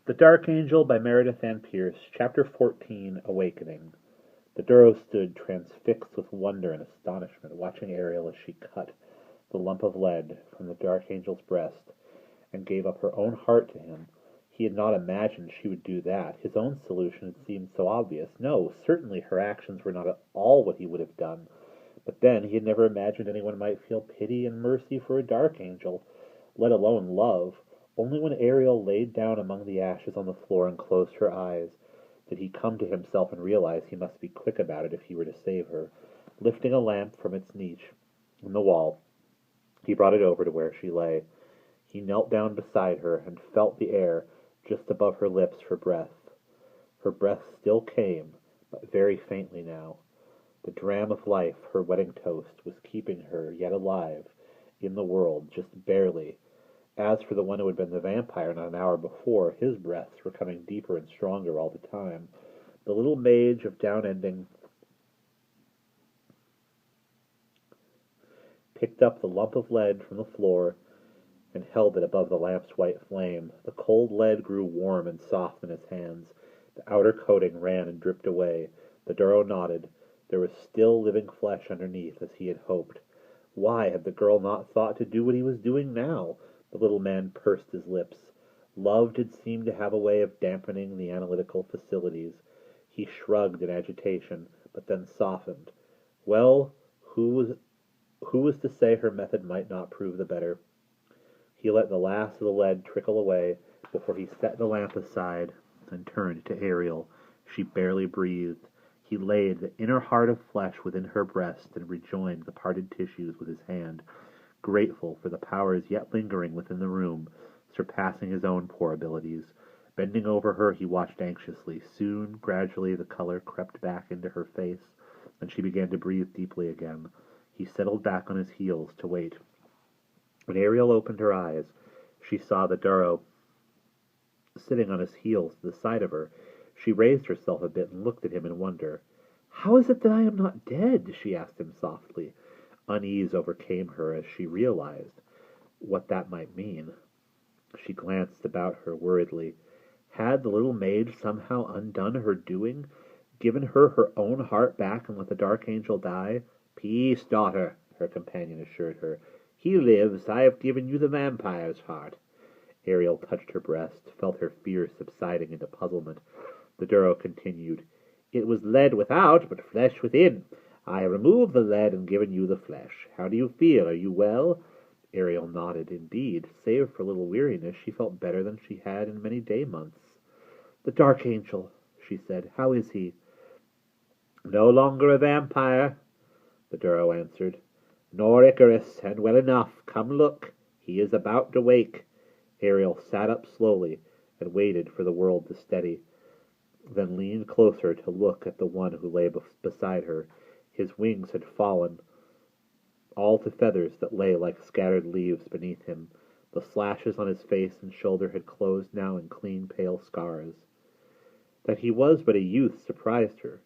The Darkangel by Meredith and Pierce, Chapter 14, Awakening. The Duro stood transfixed with wonder and astonishment, watching Ariel as she cut the lump of lead from the Darkangel's breast and gave up her own heart to him. He had not imagined she would do that. His own solution had seemed so obvious. No, certainly her actions were not at all what he would have done. But then he had never imagined anyone might feel pity and mercy for a Darkangel, let alone love. Only when Ariel laid down among the ashes on the floor and closed her eyes did he come to himself and realize he must be quick about it if he were to save her. Lifting a lamp from its niche in the wall, he brought it over to where she lay. He knelt down beside her and felt the air just above her lips for breath. Her breath still came, but very faintly now. The dram of life, her wedding toast, was keeping her yet alive in the world, just barely. As for the one who had been the vampire not an hour before, his breaths were coming deeper and stronger all the time. The little mage of Downending picked up the lump of lead from the floor and held it above the lamp's white flame. The cold lead grew warm and soft in his hands. The outer coating ran and dripped away. The Duro nodded. There was still living flesh underneath, as he had hoped. Why had the girl not thought to do what he was doing now? The little man pursed his lips. Love did seem to have a way of dampening the analytical facilities. He shrugged in agitation, but then softened. Well, who was to say her method might not prove the better? He let the last of the lead trickle away before he set the lamp aside and turned to Ariel. She barely breathed. He laid the inner heart of flesh within her breast and rejoined the parted tissues with his hand, grateful for the powers yet lingering within the room, surpassing his own poor abilities. Bending over her, he watched anxiously. Soon, gradually, the color crept back into her face, and she began to breathe deeply again. He settled back on his heels to wait. When Ariel opened her eyes, she saw the Duro sitting on his heels to the side of her. She raised herself a bit and looked at him in wonder. "How is it that I am not dead?" she asked him softly. Unease overcame her as she realized what that might mean. She glanced about her worriedly. Had the little mage somehow undone her doing, given her her own heart back and let the Darkangel die? "Peace, daughter," her companion assured her. "He lives. I have given you the vampire's heart." Ariel touched her breast, felt her fear subsiding into puzzlement. The Duro continued, "It was lead without, but flesh within. I have removed the lead and given you the flesh. How do you feel? Are you well?" Ariel nodded. Indeed, save for a little weariness, she felt better than she had in many day-months. "The Darkangel," she said. "How is he?" "No longer a vampire," the Duro answered. "Nor Icarus, and well enough. Come look. He is about to wake." Ariel sat up slowly and waited for the world to steady, then leaned closer to look at the one who lay beside her. His wings had fallen, all to feathers that lay like scattered leaves beneath him. The slashes on his face and shoulder had closed now in clean, pale scars. That he was but a youth surprised her.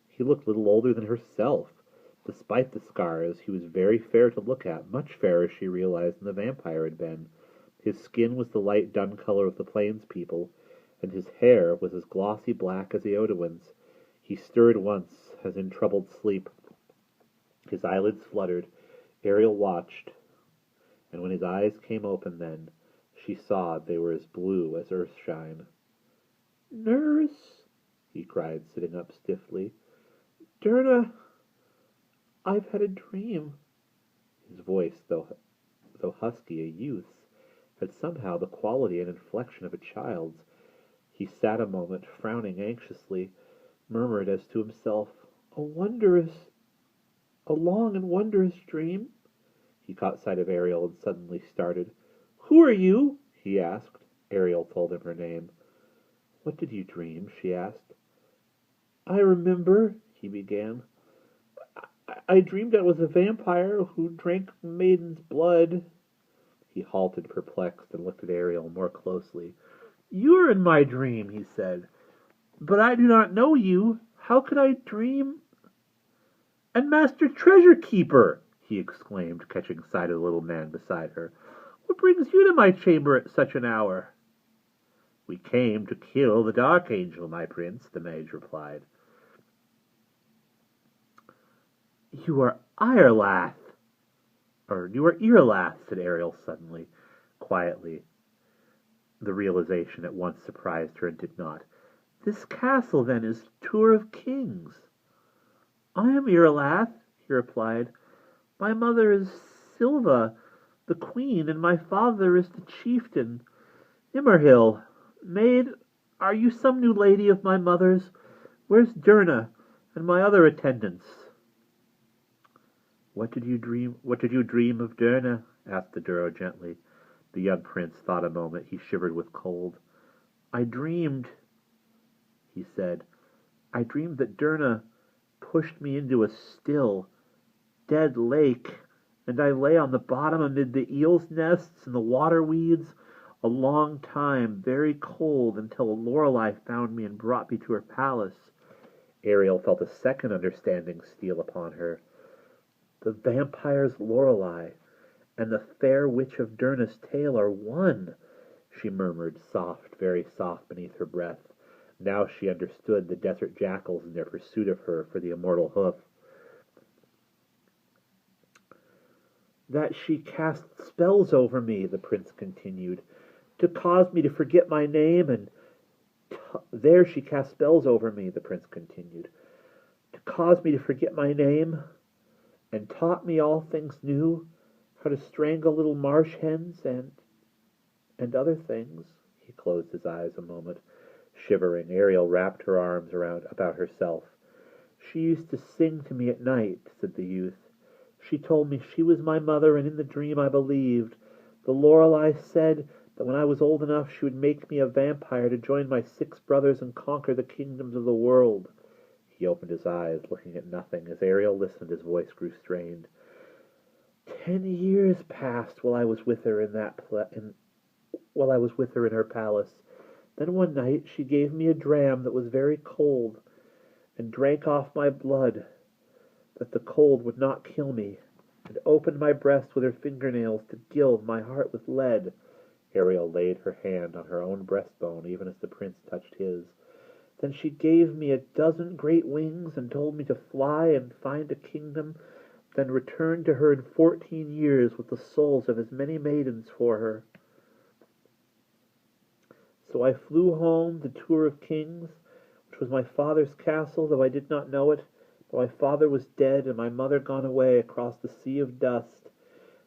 He looked little older than herself. Despite the scars, he was very fair to look at, much fairer, she realized, than the vampire had been. His skin was the light dun color of the plains people, and his hair was as glossy black as Eowyn's. He stirred once, as in troubled sleep. His eyelids fluttered. Ariel watched, and when his eyes came open then, she saw they were as blue as earthshine. "Nurse," he cried, sitting up stiffly. "Dirna, I've had a dream." His voice, though husky, a youth's, had somehow the quality and inflection of a child's. He sat a moment, frowning anxiously, murmured as to himself, "A long and wondrous dream." He caught sight of Ariel and suddenly started. "Who are you?" he asked. Ariel told him her name. "What did you dream?" she asked. "I remember," he began. I dreamed I was a vampire who drank maiden's blood." He halted, perplexed, and looked at Ariel more closely. "You are in my dream," he said. "But I do not know you. How could I dream—" "And Master Treasure Keeper!" he exclaimed, catching sight of the little man beside her. "What brings you to my chamber at such an hour?" We came to kill the Darkangel, my prince, the mage replied. You are Irlath, or you are Irlath, said Ariel suddenly, quietly. The realization at once surprised her and did not. This castle, then, is Tour of Kings. I am Irlath, he replied. My mother is Silva, the queen, and my father is the chieftain, Immerhill. Maid, are you some new lady of my mother's? Where's Durna and my other attendants? What did you dream of Durna? Asked the Duro gently. The young prince thought a moment. He shivered with cold. I dreamed, he said. I dreamed that Durna pushed me into a still, dead lake, and I lay on the bottom amid the eels' nests and the water weeds a long time, very cold, until Lorelei found me and brought me to her palace. Ariel felt a second understanding steal upon her. The vampire's Lorelei and the fair witch of Durna's tale are one, she murmured, soft, very soft beneath her breath. Now she understood the desert jackals in their pursuit of her for the immortal hoof. That she cast spells over me, the prince continued, to cause me to forget my name, and there she cast spells over me, the prince continued, to cause me to forget my name, and taught me all things new, how to strangle little marsh hens and other things. He closed his eyes a moment. Shivering, Ariel wrapped her arms about herself. She used to sing to me at night, said the youth. She told me she was my mother, and in the dream I believed. The Lorelei said that when I was old enough she would make me a vampire to join my 6 brothers and conquer the kingdoms of the world. He opened his eyes, looking at nothing. As Ariel listened, his voice grew strained. 10 years passed while I was with her in her palace. Then one night she gave me a dram that was very cold, and drank off my blood, that the cold would not kill me, and opened my breast with her fingernails to gild my heart with lead. Ariel laid her hand on her own breastbone, even as the prince touched his. Then she gave me 12 great wings, and told me to fly and find a kingdom, then return to her in 14 years with the souls of as many maidens for her. So I flew home, the Tour of Kings, which was my father's castle, though I did not know it, though my father was dead and my mother gone away across the sea of dust.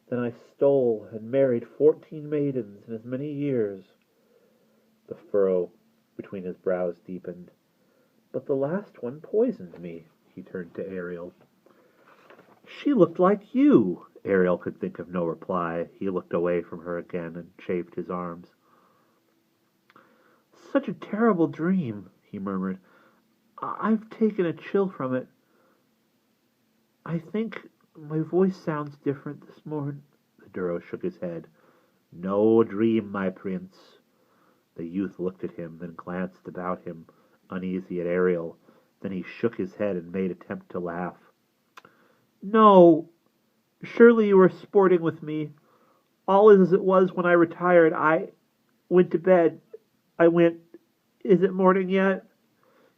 Then I stole and married 14 maidens in as many years. The furrow between his brows deepened. But the last one poisoned me. He turned to Ariel. She looked like you. Ariel could think of no reply. He looked away from her again and chafed his arms. Such a terrible dream, he murmured. I've taken a chill from it. I think my voice sounds different this morning. The Duro shook his head. No dream, my prince. The youth looked at him, then glanced about him, uneasy at Ariel. Then he shook his head and made attempt to laugh. No, surely you were sporting with me. All is as it was when I retired. I went to bed. Is it morning yet?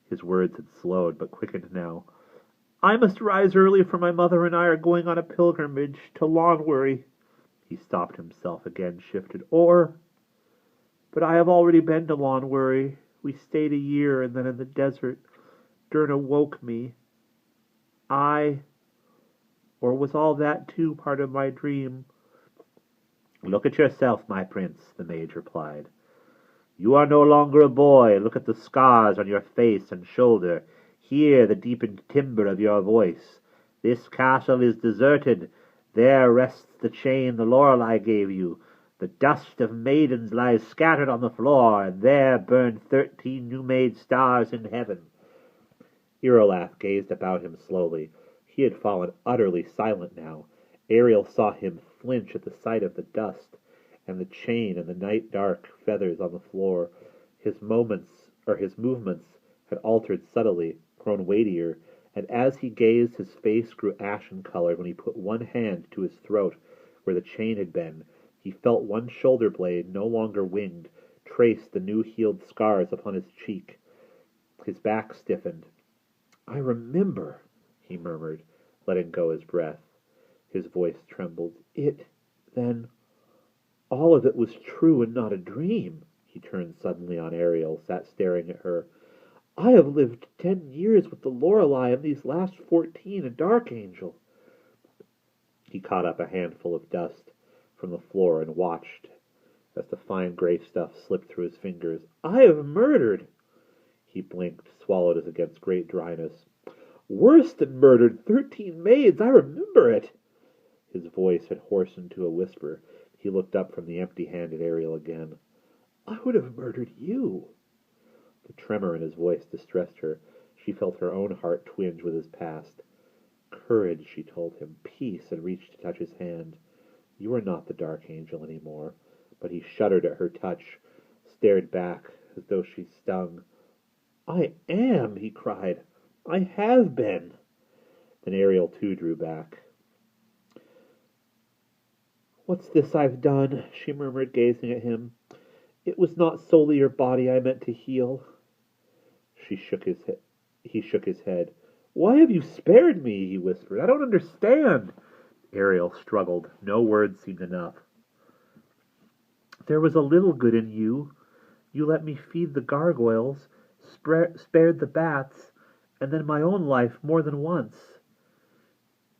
His words had slowed, but quickened now. I must rise early, for my mother and I are going on a pilgrimage to Lawnworry. He stopped himself again, shifted. But I have already been to Lawnworry. We stayed a year, and then in the desert, Durna woke me. Or was all that too part of my dream? Look at yourself, my prince, the mage replied. You are no longer a boy. Look at the scars on your face and shoulder. Hear the deepened timbre of your voice. This castle is deserted. There rests the chain the Lorelei gave you. The dust of maidens lies scattered on the floor, and there burn 13 new-made stars in heaven. Irolath gazed about him slowly. He had fallen utterly silent now. Ariel saw him flinch at the sight of the dust, and the chain and the night-dark feathers on the floor. His movements had altered subtly, grown weightier, and as he gazed his face grew ashen-colored when he put one hand to his throat where the chain had been. He felt one shoulder blade, no longer winged, traced the new-healed scars upon his cheek. His back stiffened. "I remember," he murmured, letting go his breath. His voice trembled. Then, all of it was true and not a dream." He turned suddenly on Ariel, sat staring at her. "I have lived 10 years with the Lorelei, and these last 14 a Darkangel." He caught up a handful of dust from the floor and watched as the fine gray stuff slipped through his fingers. "I have murdered." He blinked, swallowed as against great dryness. "Worse than murdered, 13 maids. I remember it." His voice had hoarsened to a whisper. He looked up from the empty-handed Ariel again. "I would have murdered you." The tremor in his voice distressed her. She felt her own heart twinge with his past. "Courage," she told him. "Peace," and reached to touch his hand. "You are not the Darkangel any more." But he shuddered at her touch, stared back as though she stung. "I am," he cried. "I have been." Then Ariel too drew back. "What's this I've done?" she murmured, gazing at him. "It was not solely your body I meant to heal." He shook his head. "Why have you spared me?" he whispered. "I don't understand." Ariel struggled. No words seemed enough. "There was a little good in you. You let me feed the gargoyles, spared the bats, and then my own life more than once."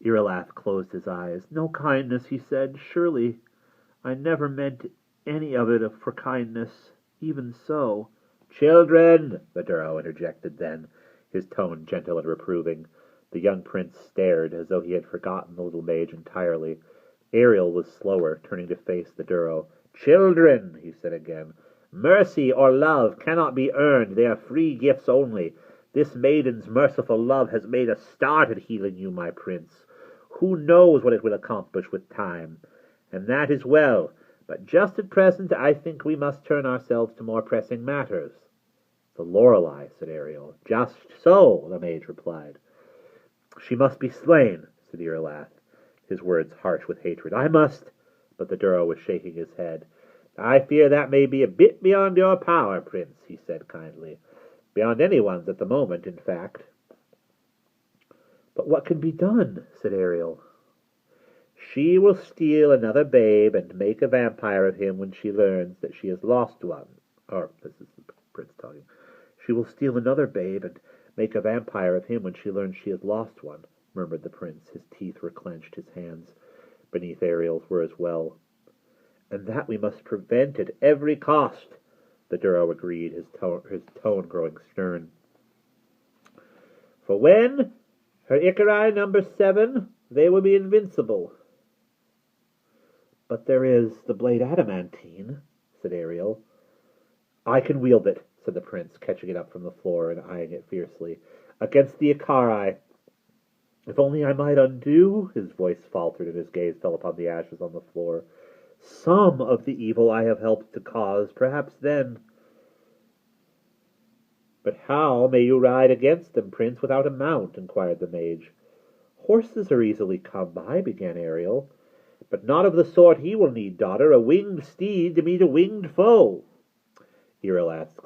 Irilath closed his eyes. "No kindness," he said. "Surely I never meant any of it for kindness. Even so—" "Children!" the Duro interjected then, his tone gentle and reproving. The young prince stared, as though he had forgotten the little mage entirely. Ariel was slower, turning to face the Duro. "Children!" he said again. "Mercy or love cannot be earned. They are free gifts only. This maiden's merciful love has made a start at healing you, my prince. Who knows what it will accomplish with time? And that is well. But just at present I think we must turn ourselves to more pressing matters." "The Lorelei," said Ariel. "Just so," the mage replied. "She must be slain," said Irilath, his words harsh with hatred. "I must—" But the Duro was shaking his head. "I fear that may be a bit beyond your power, Prince," he said kindly. "Beyond anyone's at the moment, in fact." "But what can be done?" said Ariel. "She will steal another babe and make a vampire of him when she learns that she has lost one." Or, this is the prince talking. "She will steal another babe and make a vampire of him when she learns she has lost one," murmured the prince. His teeth were clenched, his hands beneath Ariel's were as well. "And that we must prevent at every cost," the Duro agreed, his tone growing stern. "For when her Ichari number 7, they will be invincible." "But there is the blade adamantine," said Ariel. "I can wield it," said the prince, catching it up from the floor and eyeing it fiercely. "Against the Ichari. If only I might undo—" His voice faltered and his gaze fell upon the ashes on the floor. "Some of the evil I have helped to cause, perhaps then—" "But how may you ride against them, Prince, without a mount?" inquired the mage. "Horses are easily come by," began Ariel. "But not of the sort he will need, daughter. A winged steed to meet a winged foe." Irilath's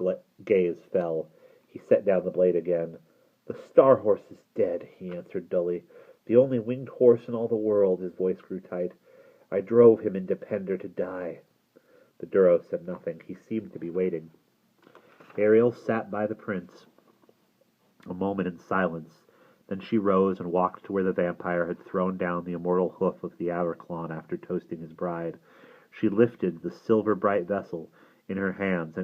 gaze fell. He set down the blade again. "The star horse is dead," he answered dully. "The only winged horse in all the world." His voice grew tight. "I drove him into Pender to die." The Duro said nothing. He seemed to be waiting. Ariel sat by the prince a moment in silence. Then she rose and walked to where the vampire had thrown down the immortal hoof of the Aberclon after toasting his bride. She lifted the silver-bright vessel in her hands and